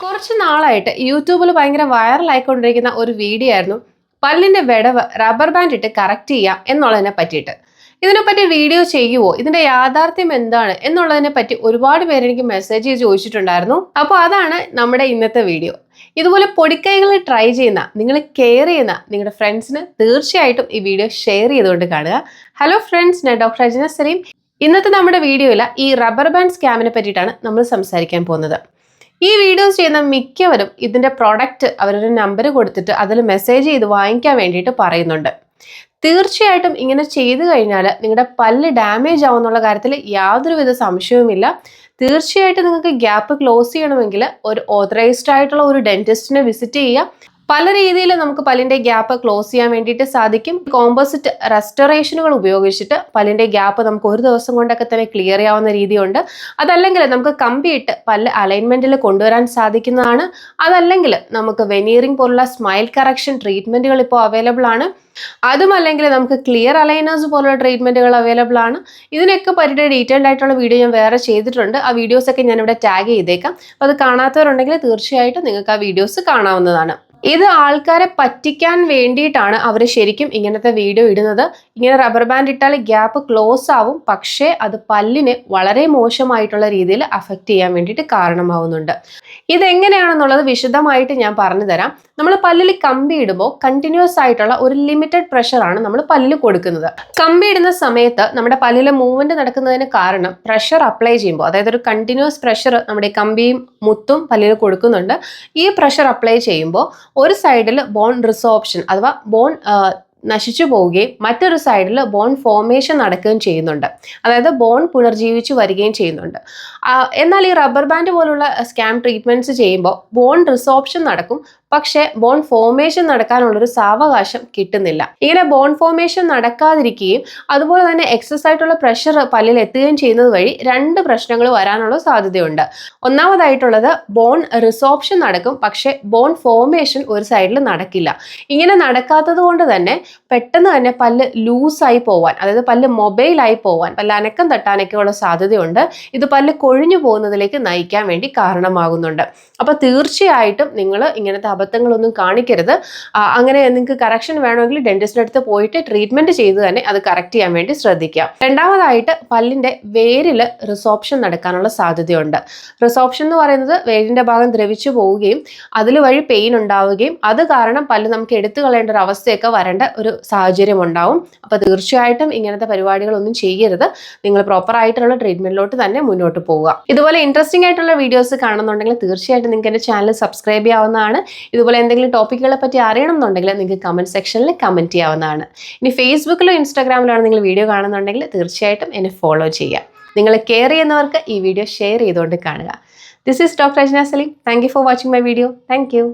കുറച്ച് നാളായിട്ട് യൂട്യൂബിൽ ഭയങ്കര വൈറലായിക്കൊണ്ടിരിക്കുന്ന ഒരു വീഡിയോ ആയിരുന്നു പല്ലിന്റെ വിടവ് റബ്ബർ ബാൻഡ് ഇട്ട് കറക്റ്റ് ചെയ്യാം എന്നുള്ളതിനെ പറ്റിയിട്ട്. ഇതിനെപ്പറ്റി വീഡിയോ ചെയ്യുവോ, ഇതിന്റെ യാഥാർത്ഥ്യം എന്താണ് എന്നുള്ളതിനെ പറ്റി ഒരുപാട് പേര് എനിക്ക് മെസ്സേജ് ചെയ്ത് ചോദിച്ചിട്ടുണ്ടായിരുന്നു. അപ്പോൾ അതാണ് നമ്മുടെ ഇന്നത്തെ വീഡിയോ. ഇതുപോലെ പൊടിക്കൈകളിൽ ട്രൈ ചെയ്യുന്ന, നിങ്ങൾ കെയർ ചെയ്യുന്ന നിങ്ങളുടെ ഫ്രണ്ട്സിന് തീർച്ചയായിട്ടും ഈ വീഡിയോ ഷെയർ ചെയ്തുകൊണ്ട് കാണുക. ഹലോ ഫ്രണ്ട്സ്, ഞാൻ ഡോക്ടർ അജ്ന സലീം. ഇന്നത്തെ നമ്മുടെ വീഡിയോയിൽ ഈ റബ്ബർ ബാൻഡ് സ്കാമിനെ പറ്റിയിട്ടാണ് നമ്മൾ സംസാരിക്കാൻ പോകുന്നത്. ഈ വീഡിയോസ് ചെയ്യുന്ന മിക്കവരും ഇതിന്റെ പ്രൊഡക്റ്റ് അവരൊരു നമ്പർ കൊടുത്തിട്ട് അതിൽ മെസ്സേജ് ചെയ്ത് വാങ്ങിക്കാൻ വേണ്ടിയിട്ട് പറയുന്നുണ്ട്. തീർച്ചയായിട്ടും ഇങ്ങനെ ചെയ്തു കഴിഞ്ഞാൽ നിങ്ങളുടെ പല്ല് ഡാമേജ് ആവുന്നുള്ള കാര്യത്തിൽ യാതൊരുവിധ സംശയവുമില്ല. തീർച്ചയായിട്ടും നിങ്ങൾക്ക് ഗ്യാപ്പ് ക്ലോസ് ചെയ്യണമെങ്കിൽ ഒരു ഓതറൈസ്ഡ് ആയിട്ടുള്ള ഒരു ഡെന്റിസ്റ്റിനെ വിസിറ്റ് ചെയ്യുക. പല രീതിയിൽ നമുക്ക് പല്ലിന്റെ ഗ്യാപ്പ് ക്ലോസ് ചെയ്യാൻ വേണ്ടിയിട്ട് സാധിക്കും. കോമ്പോസിറ്റ് റെസ്റ്റോറേഷനുകൾ ഉപയോഗിച്ചിട്ട് പല്ലിന്റെ ഗ്യാപ്പ് നമുക്ക് ഒരു ദിവസം കൊണ്ടൊക്കെ തന്നെ ക്ലിയർ ചെയ്യാവുന്ന രീതിയുണ്ട്. അതല്ലെങ്കിൽ നമുക്ക് കമ്പിയിട്ട് പല്ല് അലൈൻമെന്റിൽ കൊണ്ടുവരാൻ സാധിക്കുന്നതാണ്. അതല്ലെങ്കിൽ നമുക്ക് വെനീറിംഗ് പോലുള്ള സ്മൈൽ കറക്ഷൻ ട്രീറ്റ്മെന്റുകൾ ഇപ്പോൾ അവൈലബിൾ ആണ്. അതുമല്ലെങ്കിൽ നമുക്ക് ക്ലിയർ അലൈനേഴ്സ് പോലുള്ള ട്രീറ്റ്മെന്റുകൾ അവൈലബിൾ ആണ്. ഇതിനൊക്കെ പറ്റിയിട്ട് ഡീറ്റെയിൽഡ് ആയിട്ടുള്ള വീഡിയോ ഞാൻ വേറെ ചെയ്തിട്ടുണ്ട്. ആ വീഡിയോസ് ഒക്കെ ഞാൻ ഇവിടെ ടാഗ് ചെയ്തേക്കാം. അപ്പോൾ അത് കാണാത്തവരുണ്ടെങ്കിൽ തീർച്ചയായിട്ടും നിങ്ങൾക്ക് ആ വീഡിയോസ് കാണാവുന്നതാണ്. ഇത് ആൾക്കാരെ പറ്റിക്കാൻ വേണ്ടിയിട്ടാണ് അവർ ശരിക്കും ഇങ്ങനത്തെ വീഡിയോ ഇടുന്നത്. ഇങ്ങനെ റബ്ബർ ബാൻഡ് ഇട്ടാൽ ഗ്യാപ്പ് ക്ലോസ് ആവും, പക്ഷേ അത് പല്ലിനെ വളരെ മോശമായിട്ടുള്ള രീതിയിൽ അഫക്റ്റ് ചെയ്യാൻ വേണ്ടിയിട്ട് കാരണമാവുന്നുണ്ട്. ഇതെങ്ങനെയാണെന്നുള്ളത് വിശദമായിട്ട് ഞാൻ പറഞ്ഞു തരാം. നമ്മൾ പല്ലിൽ കമ്പി ഇടുമ്പോൾ കണ്ടിന്യൂസ് ആയിട്ടുള്ള ഒരു ലിമിറ്റഡ് പ്രഷറാണ് നമ്മൾ പല്ലിൽ കൊടുക്കുന്നത്. കമ്പി ഇടുന്ന സമയത്ത് നമ്മുടെ പല്ലിലെ മൂവ്മെന്റ് നടക്കുന്നതിന് കാരണം പ്രഷർ അപ്ലൈ ചെയ്യുമ്പോൾ, അതായത് ഒരു കണ്ടിന്യൂസ് പ്രഷർ നമ്മുടെ കമ്പിയും മുത്തും പല്ലിൽ കൊടുക്കുന്നുണ്ട്. ഈ പ്രഷർ അപ്ലൈ ചെയ്യുമ്പോൾ ഒരു സൈഡിൽ ബോൺ റിസോർപ്ഷൻ അഥവാ ബോൺ നശിച്ചു പോവുകയും മറ്റൊരു സൈഡിൽ ബോൺ ഫോർമേഷൻ നടക്കുകയും ചെയ്യുന്നുണ്ട്. അതായത് ബോൺ പുനർജീവിച്ചു വരികയും ചെയ്യുന്നുണ്ട്. എന്നാൽ ഈ റബ്ബർ ബാൻഡ് പോലുള്ള സ്കാം ട്രീറ്റ്മെന്റ്സ് ചെയ്യുമ്പോൾ ബോൺ റിസോർപ്ഷൻ നടക്കും, പക്ഷേ ബോൺ ഫോർമേഷൻ നടക്കാനുള്ളൊരു സാവകാശം കിട്ടുന്നില്ല. ഇങ്ങനെ ബോൺ ഫോർമേഷൻ നടക്കാതിരിക്കുകയും അതുപോലെ തന്നെ എക്സസ് ആയിട്ടുള്ള പ്രഷർ പല്ലിൽ എത്തുകയും ചെയ്യുന്നത് വഴി രണ്ട് പ്രശ്നങ്ങൾ വരാനുള്ള സാധ്യതയുണ്ട്. ഒന്നാമതായിട്ടുള്ളത് ബോൺ റിസോർപ്ഷൻ നടക്കും, പക്ഷേ ബോൺ ഫോർമേഷൻ ഒരു സൈഡിൽ നടക്കില്ല. ഇങ്ങനെ നടക്കാത്തത് കൊണ്ട് തന്നെ പെട്ടെന്ന് തന്നെ പല്ല് ലൂസായി പോവാൻ, അതായത് പല്ല് മൊബൈലായി പോവാൻ, പല്ല് അനക്കം തട്ടാനൊക്കെ ഉള്ള സാധ്യതയുണ്ട്. ഇത് പല്ല് കൊഴിഞ്ഞു പോകുന്നതിലേക്ക് നയിക്കാൻ വേണ്ടി കാരണമാകുന്നുണ്ട്. അപ്പോൾ തീർച്ചയായിട്ടും നിങ്ങൾ ഇങ്ങനത്തെ അബദ്ധങ്ങളൊന്നും കാണിക്കരുത്. അങ്ങനെ നിങ്ങൾക്ക് കറക്ഷൻ വേണമെങ്കിൽ ഡെന്റിസ്റ്റിന്റെ അടുത്ത് പോയിട്ട് ട്രീറ്റ്മെന്റ് ചെയ്ത് തന്നെ അത് കറക്റ്റ് ചെയ്യാൻ വേണ്ടി ശ്രദ്ധിക്കുക. രണ്ടാമതായിട്ട് പല്ലിന്റെ വേരിൽ റിസോർപ്ഷൻ നടക്കാനുള്ള സാധ്യതയുണ്ട്. റിസോർപ്ഷൻ എന്ന് പറയുന്നത് വേരിന്റെ ഭാഗം ദ്രവിച്ചു പോവുകയും അതിൽ വഴി പെയിൻ ഉണ്ടാവുകയും അത് കാരണം പല്ല് നമുക്ക് എടുത്തു കളയേണ്ട ഒരു അവസ്ഥയൊക്കെ വരേണ്ട ഒരു സാഹചര്യം ഉണ്ടാവും. അപ്പോൾ തീർച്ചയായിട്ടും ഇങ്ങനത്തെ പരിപാടികളൊന്നും ചെയ്യരുത്. നിങ്ങൾ പ്രോപ്പർ ആയിട്ടുള്ള ട്രീറ്റ്മെന്റിലോട്ട് തന്നെ മുന്നോട്ട് പോവുക. ഇതുപോലെ ഇൻട്രസ്റ്റിംഗ് ആയിട്ടുള്ള വീഡിയോസ് കാണുന്നുണ്ടെങ്കിൽ തീർച്ചയായിട്ടും നിങ്ങൾക്ക് എൻ്റെ ചാനൽ സബ്സ്ക്രൈബ് ചെയ്യാവുന്നതാണ്. ഇതുപോലെ എന്തെങ്കിലും ടോപ്പിക്കുകളെ പറ്റി അറിയണം എന്നുണ്ടെങ്കിൽ നിങ്ങൾക്ക് കമന്റ് സെക്ഷനിൽ കമന്റ് ചെയ്യാവുന്നതാണ്. ഇനി ഫേസ്ബുക്കിലോ ഇൻസ്റ്റാഗ്രാമിലാണ് നിങ്ങൾ വീഡിയോ കാണുന്നുണ്ടെങ്കിൽ തീർച്ചയായിട്ടും എന്നെ ഫോളോ ചെയ്യുക. നിങ്ങൾ കെയർ ചെയ്യുന്നവർക്ക് ഈ വീഡിയോ ഷെയർ ചെയ്തുകൊണ്ട് കാണുക. This is doctor Ajna Saleem. Thank you for watching my video. Thank U.